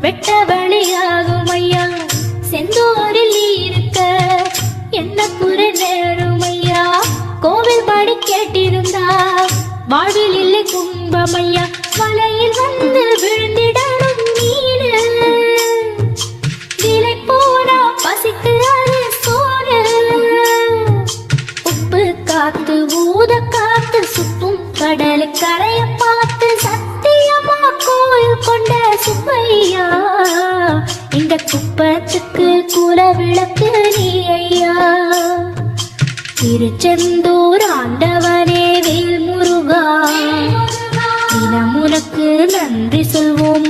வெட்ட வழியாகும் ஐயா. செந்தூரில் இருக்க என்ன குறை நேரும் ஐயா. கோவில் படி கேட்டிருந்தா வாழ்வில் இல்லை கும்பம் ஐயா. வலையில் வந்து விழுந்திடணும் மீனு, விலை போனா பசிக்கு அது சோறு. உப்பு காத்து ஊத காத்து சுத்தும் கடலு கரைய பார்த்து சத்தியமா கோயில் கொண்ட சுப்பையா. இந்த குப்பத்துக்கு குல விளக்கு நீ ஐயா. திருச்செந்தூர் ஆண்டவனே வேல் முருகா, தினம் உனக்கு நன்றி சொல்வோம்.